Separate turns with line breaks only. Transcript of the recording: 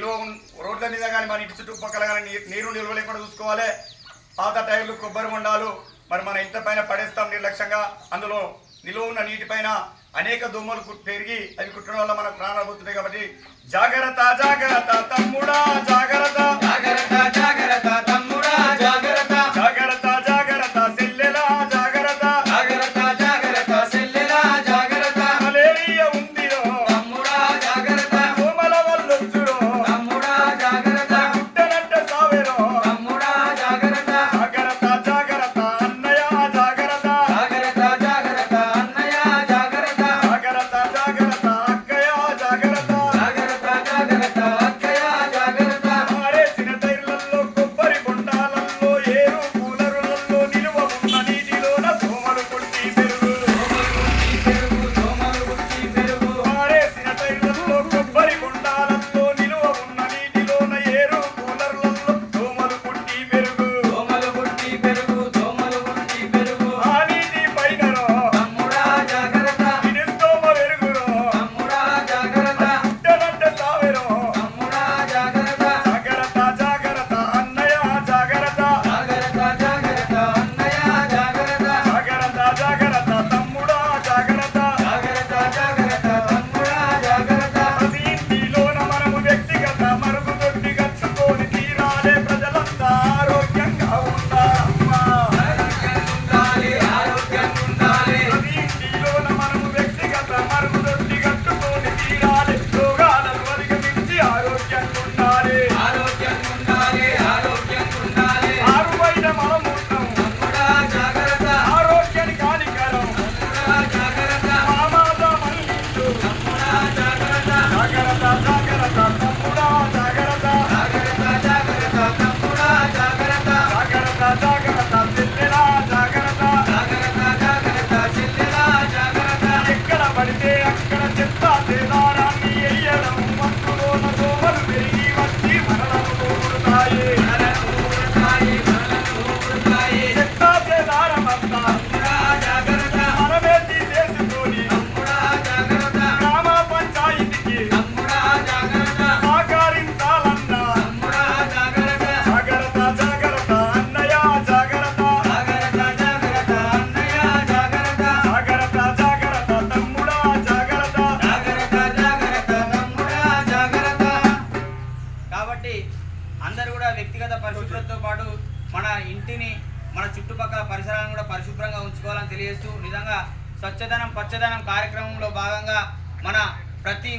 రోడ్ల మీద కానీ మన ఇంటి చుట్టుపక్కల కానీ నీరు నిల్వ లేకుండా చూసుకోవాలి. పాత టైర్లు కొబ్బరి బొండాలు మరి మన ఇంటి పైన పడేస్తాం నిర్లక్ష్యంగా. అందులో నిలువ ఉన్న నీటి పైన అనేక దోమలు పెరిగి అవి కుట్టడం వల్ల మనకు ప్రాణాలు పోతున్నాయి. కాబట్టి జాగ్రత్త జాగ్రత్త తమ్ముడా జాగ్రత్త,
జాగ్రత్త జాగ్రత్త తమ్ముడా జాగ్రత్త,
జాగ్రత్త జాగ్రత్త సెల్లెలా జాగ్రత్త,
జాగ్రత్త జాగ్రత్త సెల్లెలా జాగ్రత్త,
మలేరియా ఉందిరో
తమ్ముడా జాగ్రత్త,
దోమల వల్లొచ్చురో
తమ్ముడా జాగ్రత్త,
గుట్టనంటే సావేరో
తమ్ముడా జాగ్రత్త,
జాగ్రత్త జాగ్రత్త అన్నయ్య జాగ్రత్త,
జాగ్రత్త జాగ్రత్త అన్నయ్య జాగ్రత్త,
జాగ్రత్త జాగ్రత్త అక్కయ్య జాగ్రత్త,
జాగ్రత్త జాగ్రత్త అక్కయ్య జాగ్రత్త,
మారేసిన టైర్లలో కొబ్బరి బొండాలలో ఏరు కూలరులలో నిలువ ఉన్న నీటిలోన దోమలు పుట్టి పెరుగు,
దోమలు పుట్టి పెరుగు,
మారేసిన టైర్లలో కొబ్బరి బొండాలలో నిలువ ఉన్న నీటిలోన ఏరు కూలరులలో దోమలు పుట్టి పెరుగు,
దోమలు పుట్టి పెరుగు, దోమలు పుట్టి పెరుగు,
ఆ నీటి పైనరో
తమ్ముడా జాగ్రత్త,
వినిస్తోమ వెరుగురో
తమ్ముడా జాగ్రత్త,
గుట్టనంటే సావేరో
తమ్ముడా జాగ్రత్త,
జాగ్రత్త జాగ్రత్త అన్నయ్య జాగ్రత్త,
జాగ్రత్త జాగ్రత్త అన్నయ్య జాగ్రత్త,
జాగ్రత్త జాగ్రత్త తమ్ముడా జాగ్రత్త.
జాగ్రత్త జాగ్రత్త తమ్ముడా జాగ్రత్త,
ప్రతి ఇంటిలోన మనము వ్యక్తిగత మరుగుదొడ్డి కట్టుకొని తీరాలే. ప్రజలంతా ఆరోగ్యంగా ఉండాలమ్మా.
ఉండాలి ఆరోగ్యంగా ఉండాలి,
ప్రతి ఇంటిలోన మనము వ్యక్తిగత మరుగుదొడ్డి కట్టుకొని తీరాలే. రోగాలను అధిగమించి ఆరోగ్యంగా ఉండాలి.
ఆరోగ్యంగా ఉండాలి, ఆరోగ్యంగా ఉండాలి,
ఆరు బయట మలమూత్రం
తమ్ముడా జాగ్రత్త,
ఆరోగ్యానికి హానికరం.
తమ్ముడా జాగ్రత్త,
మామాద మల్లించు
తమ్ముడా జాగ్రత్త,
జాగ్రత్త జాగ్రత్త తమ్ముడా జాగ్రత్త,
జాగ్రత్త జాగ్రత్త తమ్ముడా జాగ్రత్త,
జాగ్రత్త జాగ్రత్త చెల్లెలా జాగ్రత్త.
జాగ్రత్త జాగ్రత్త చెల్లెలా జాగ్రత్త,
ఎక్కడ పడితే అక్కడ చెత్త సేదారాన్ని ఎయ్యడం. మత్తులోన దోమలు పెరిగి వచ్చి మనలను కోరుతాయి.
మనలను ఊరుతాయి, మనలను ఊరుతాయి,
చెత్త సేదారమంతా
తమ్ముడా జాగ్రత్త,
మనమే తీసేసుకొని
తమ్ముడా జాగ్రత్త,
గ్రామ పంచాయతీకి
తమ్ముడా జాగ్రత్త,
సహకరించాలన్నా.
తమ్ముడా జాగ్రత్త,
జాగ్రత్త జాగ్రత్త అన్నయ్య జాగ్రత్త,
జాగ్రత్త జాగ్రత్త అన్నయ్య జాగ్రత్త,
జాగ్రత్త జాగ్రత్త తమ్ముడా జాగ్రత్త.
జాగ్రత్త జాగ్రత్త తమ్ముడా జాగ్రత్త. కాబట్టి అందరూ కూడా వ్యక్తిగత పరిశుభ్రతతో పాటు మన ఇంటిని మన చుట్టుపక్కల పరిసరాలను కూడా పరిశుభ్రంగా ఉంచుకోవాలని తెలియజేస్తూ నిజంగా స్వచ్ఛదనం పచ్చదనం కార్యక్రమంలో భాగంగా మన ప్రతి